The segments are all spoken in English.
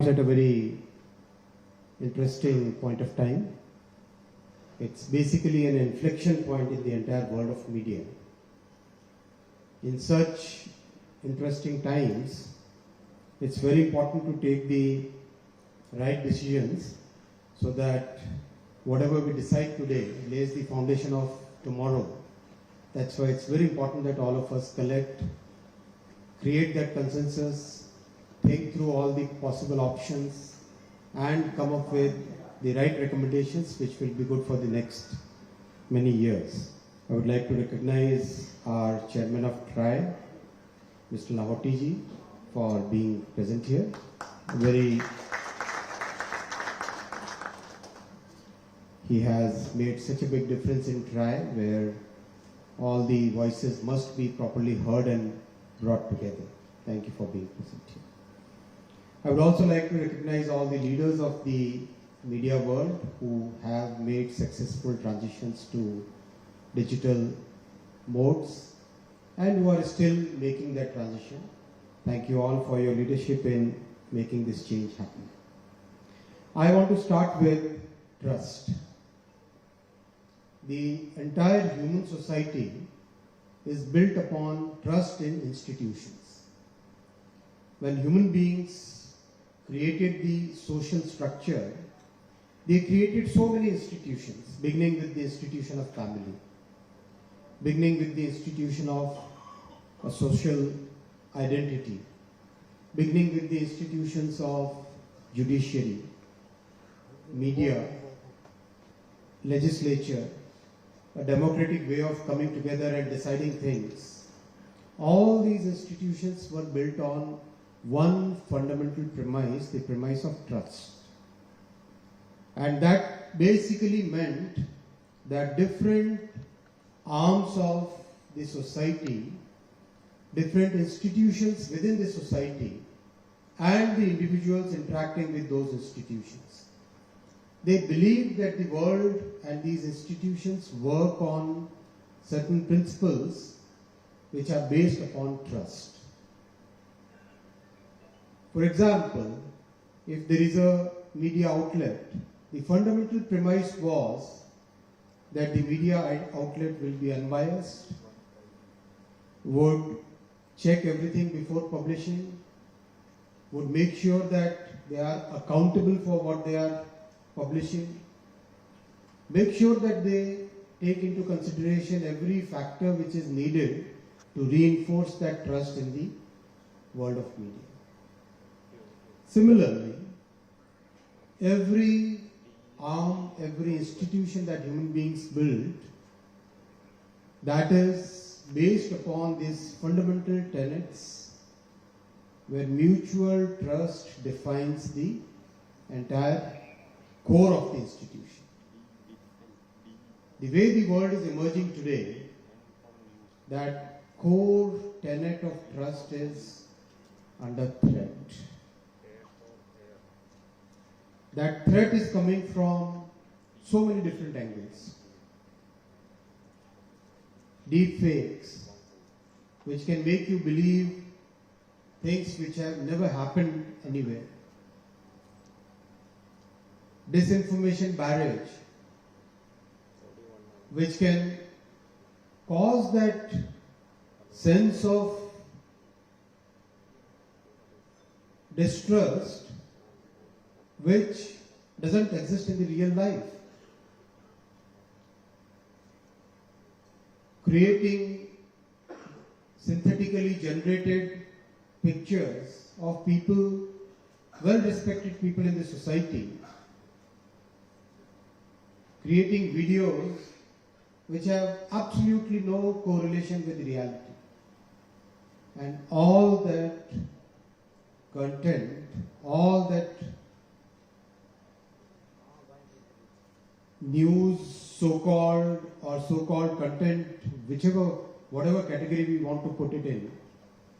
At a very interesting point of time. It's basically an inflection point in the entire world of media. In such interesting times, it's very important to take the right decisions so that whatever we decide today lays the foundation of tomorrow. That's why it's very important that all of us collect, create that consensus, think through all the possible options and come up with the right recommendations which will be good for the next many years. I would like to recognize our Chairman of TRI, Mr. Lahoti ji, for being present here. He has made such a big difference in TRI where all the voices must be properly heard and brought together. Thank you for being present here. I would also like to recognize all the leaders of the media world who have made successful transitions to digital modes and who are still making that transition. Thank you all for your leadership in making this change happen. I want to start with trust. The entire human society is built upon trust in institutions. When human beings created the social structure, they created so many institutions, beginning with the institution of family, beginning with the institution of a social identity, beginning with the institutions of judiciary, media, legislature, a democratic way of coming together and deciding things. All these institutions were built on one fundamental premise, the premise of trust. And that basically meant that different arms of the society, different institutions within the society, and the individuals interacting with those institutions, they believe that the world and these institutions work on certain principles which are based upon trust. For example, if there is a media outlet, the fundamental premise was that the media outlet will be unbiased, would check everything before publishing, would make sure that they are accountable for what they are publishing, make sure that they take into consideration every factor which is needed to reinforce that trust in the world of media. Similarly, every arm, every institution that human beings build, that is based upon these fundamental tenets where mutual trust defines the entire core of the institution. The way the world is emerging today, that core tenet of trust is under threat. That threat is coming from so many different angles. Deepfakes, which can make you believe things which have never happened anywhere. Disinformation barrage, which can cause that sense of distrust which doesn't exist in the real life. Creating synthetically generated pictures of people, well-respected people in the society, creating videos which have absolutely no correlation with reality. And all that content, all that news, so-called content, whatever category we want to put it in,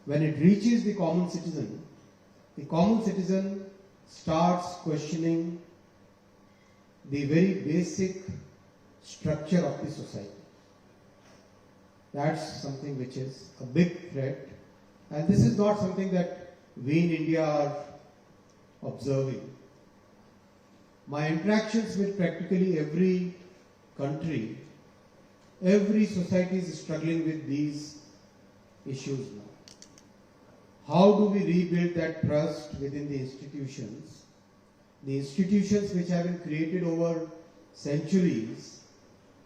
when it reaches the common citizen starts questioning the very basic structure of the society. That's something which is a big threat, and this is not something that we in India observing. My interactions with practically every country, every society is struggling with these issues now. How do we rebuild that trust within the institutions? The institutions which have been created over centuries,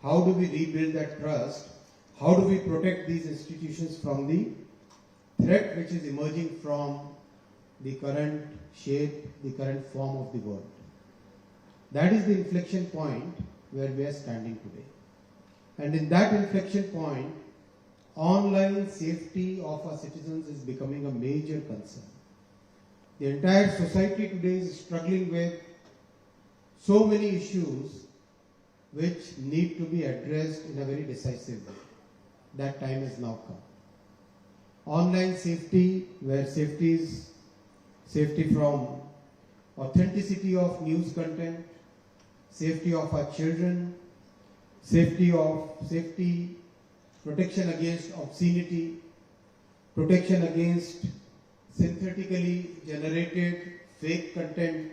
how do we rebuild that trust? How do we protect these institutions from the threat which is emerging from the current shape, the current form of the world? That is the inflection point where we are standing today. And in that inflection point, online safety of our citizens is becoming a major concern. The entire society today is struggling with so many issues which need to be addressed in a very decisive way. That time has now come. Online safety, where safety is safety from authenticity of news content, safety of our children, protection against obscenity, protection against synthetically generated fake content.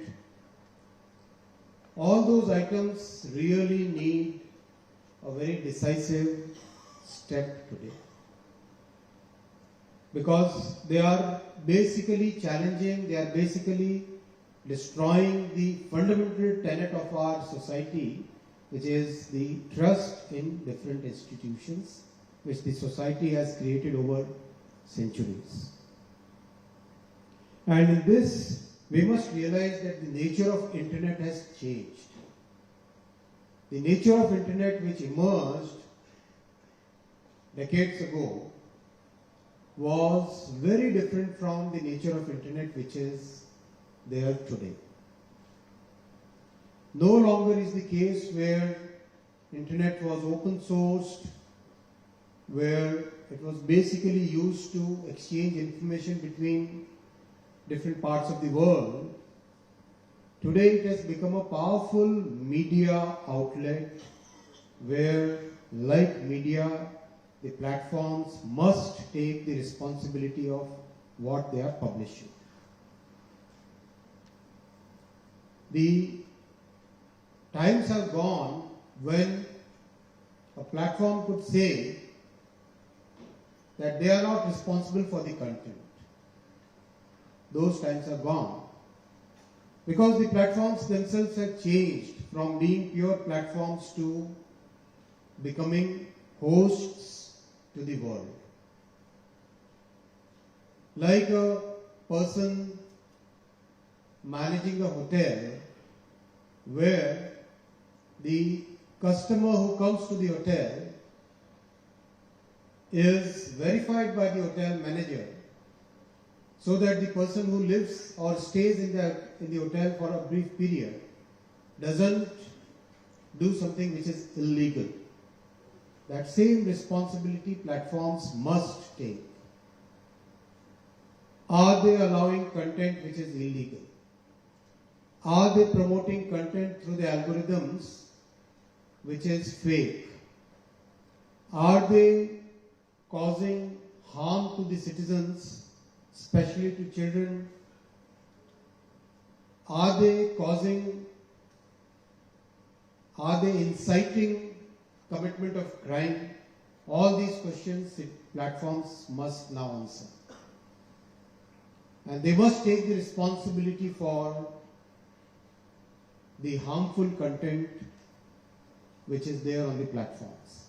All those items really need a very decisive step today, because they are basically challenging, they are basically destroying the fundamental tenet of our society, which is the trust in different institutions which the society has created over centuries. And in this, we must realize that the nature of internet has changed. The nature of internet, which emerged decades ago, was very different from the nature of internet which is there today. No longer is the case where internet was open sourced, where it was basically used to exchange information between different parts of the world. Today it has become a powerful media outlet where, like media, the platforms must take the responsibility of what they are publishing. The times have gone when a platform could say that they are not responsible for the content. Those times are gone, because the platforms themselves have changed from being pure platforms to becoming hosts to the world. Like a person managing a hotel where the customer who comes to the hotel is verified by the hotel manager, so that the person who lives or stays in the hotel for a brief period doesn't do something which is illegal. That same responsibility platforms must take. Are they allowing content which is illegal? Are they promoting content through the algorithms which is fake? Are they causing harm to the citizens, especially to children? Are they inciting commitment of crime? All these questions platforms must now answer. And they must take the responsibility for the harmful content which is there on the platforms.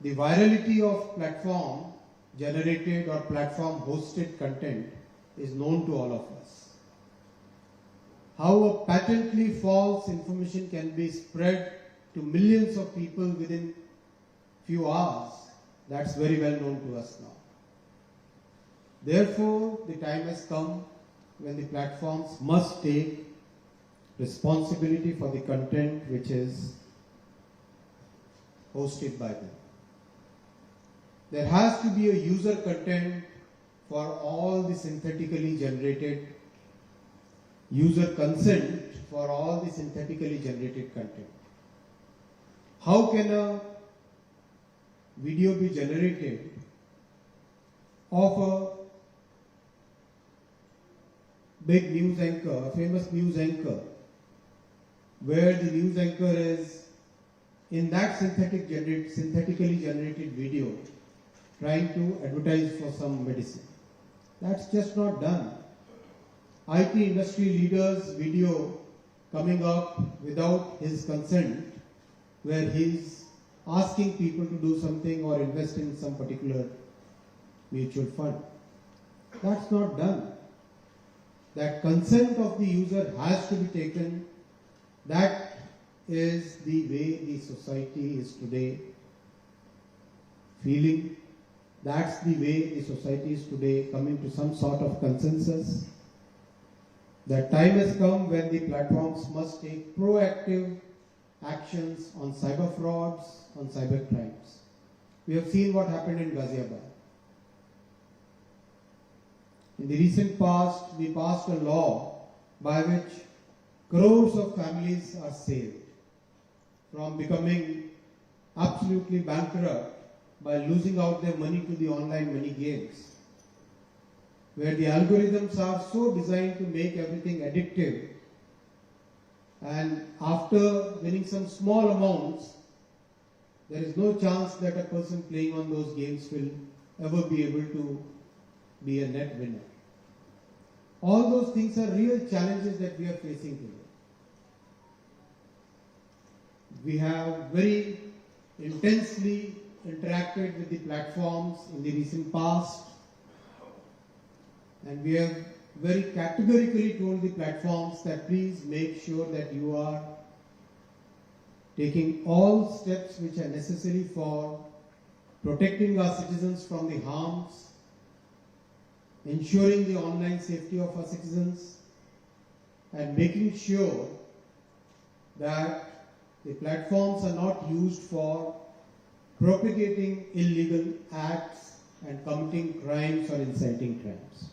The virality of platform generated or platform hosted content is known to all of us. How a patently false information can be spread to millions of people within few hours, that's very well known to us now. Therefore, the time has come when the platforms must take responsibility for the content which is hosted by them. There has to be a user content for all the synthetically generated, user consent for all the synthetically generated content. How can a video be generated of a big news anchor, a famous news anchor, where the news anchor is in that synthetically generated video trying to advertise for some medicine. That's just not done. IT industry leaders' video coming up without his consent, where he's asking people to do something or invest in some particular mutual fund. That's not done. That consent of the user has to be taken. That is the way the society is today feeling. That's the way the society is today coming to some sort of consensus. That time has come when the platforms must take proactive actions on cyber frauds, on cyber crimes. We have seen what happened in Ghaziabad. In the recent past, we passed a law by which crores of families are saved from becoming absolutely bankrupt by losing out their money to the online money games, where the algorithms are so designed to make everything addictive, and after winning some small amounts, there is no chance that a person playing on those games will ever be able to be a net winner. All those things are real challenges that we are facing today. We have very intensely interacted with the platforms in the recent past, and we have very categorically told the platforms that please make sure that you are taking all steps which are necessary for protecting our citizens from the harms, ensuring the online safety of our citizens, and making sure that the platforms are not used for propagating illegal acts and committing crimes or inciting crimes.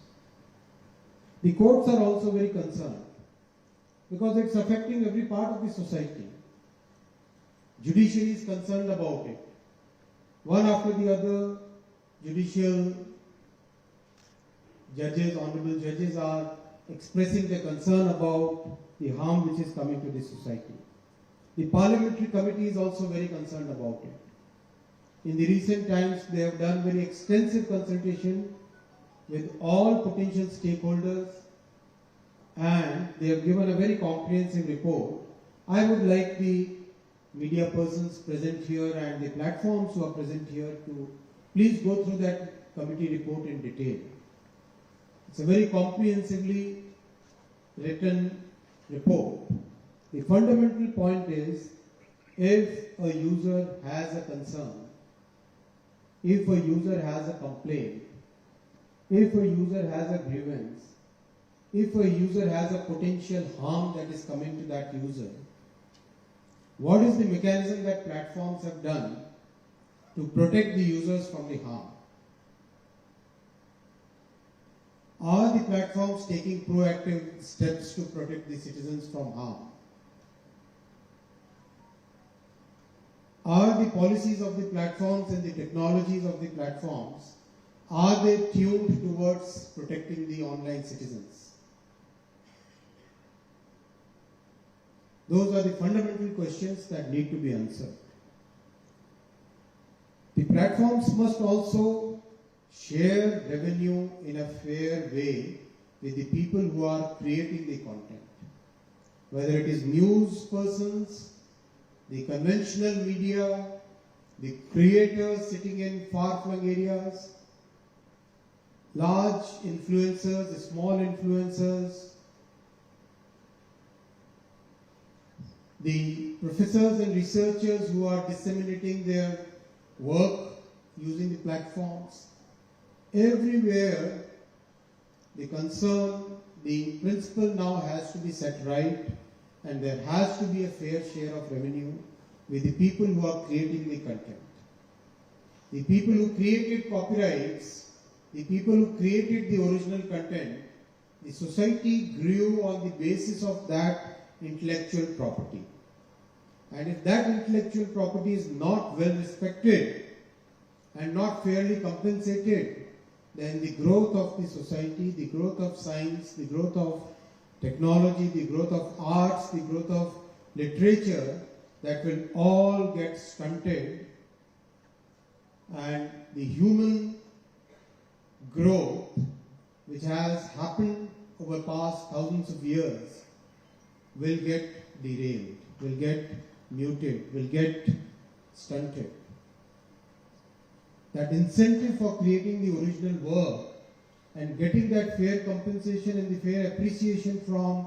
The courts are also very concerned because it's affecting every part of the society. Judiciary is concerned about it. One after the other, judicial judges, honorable judges are expressing their concern about the harm which is coming to the society. The parliamentary committee is also very concerned about it. In the recent times, they have done very extensive consultation with all potential stakeholders, and they have given a very comprehensive report. I would like the media persons present here and the platforms who are present here to please go through that committee report in detail. It's a very comprehensively written report. The fundamental point is, if a user has a concern, if a user has a complaint, if a user has a grievance, if a user has a potential harm that is coming to that user, what is the mechanism that platforms have done to protect the users from the harm? Are the platforms taking proactive steps to protect the citizens from harm? Are the policies of the platforms and the technologies of the platforms, are they tuned towards protecting the online citizens? Those are the fundamental questions that need to be answered. The platforms must also share revenue in a fair way with the people who are creating the content. Whether it is news persons, the conventional media, the creators sitting in far-flung areas, large influencers, the small influencers, the professors and researchers who are disseminating their work using the platforms. Everywhere, the concern, the principle now has to be set right, and there has to be a fair share of revenue with the people who are creating the content. The people who created copyrights, the people who created the original content, the society grew on the basis of that intellectual property. And if that intellectual property is not well respected and not fairly compensated, then the growth of the society, the growth of science, the growth of technology, the growth of arts, the growth of literature, that will all get stunted, and the human growth, which has happened over past thousands of years, will get derailed, will get muted, will get stunted. That incentive for creating the original work and getting that fair compensation and the fair appreciation from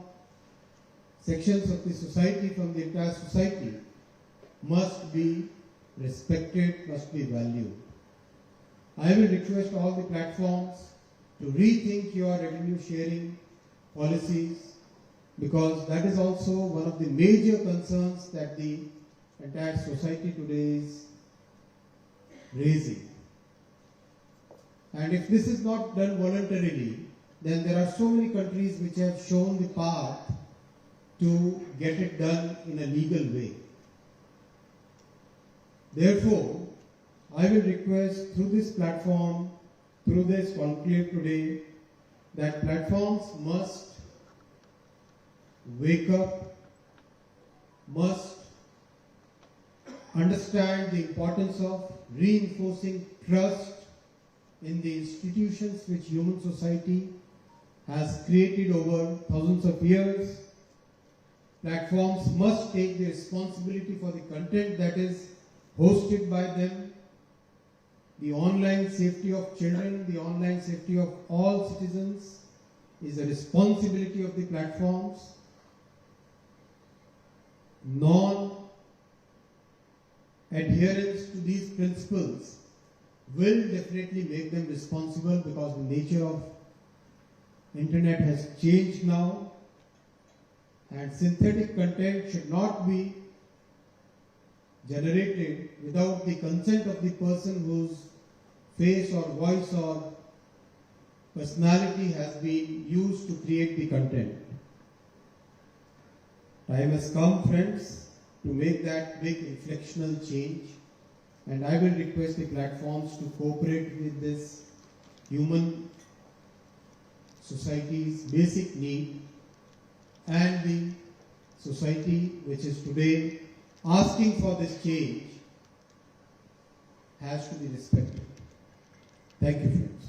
sections of the society, from the entire society, must be respected, must be valued. I will request all the platforms to rethink your revenue sharing policies, because that is also one of the major concerns that the entire society today is raising. And if this is not done voluntarily, then there are so many countries which have shown the path to get it done in a legal way. Therefore, I will request through this platform, through this conclave today, that platforms must wake up, must understand the importance of reinforcing trust in the institutions which human society has created over thousands of years. Platforms must take the responsibility for the content that is hosted by them. The online safety of children, the online safety of all citizens is a responsibility of the platforms. Non-adherence to these principles will definitely make them responsible, because the nature of internet has changed now, and synthetic content should not be generated without the consent of the person whose face or voice or personality has been used to create the content. Time has come, friends, to make that big inflectional change, and I will request the platforms to cooperate with this human society's basic need, and the society which is today asking for this change has to be respected. Thank you, friends.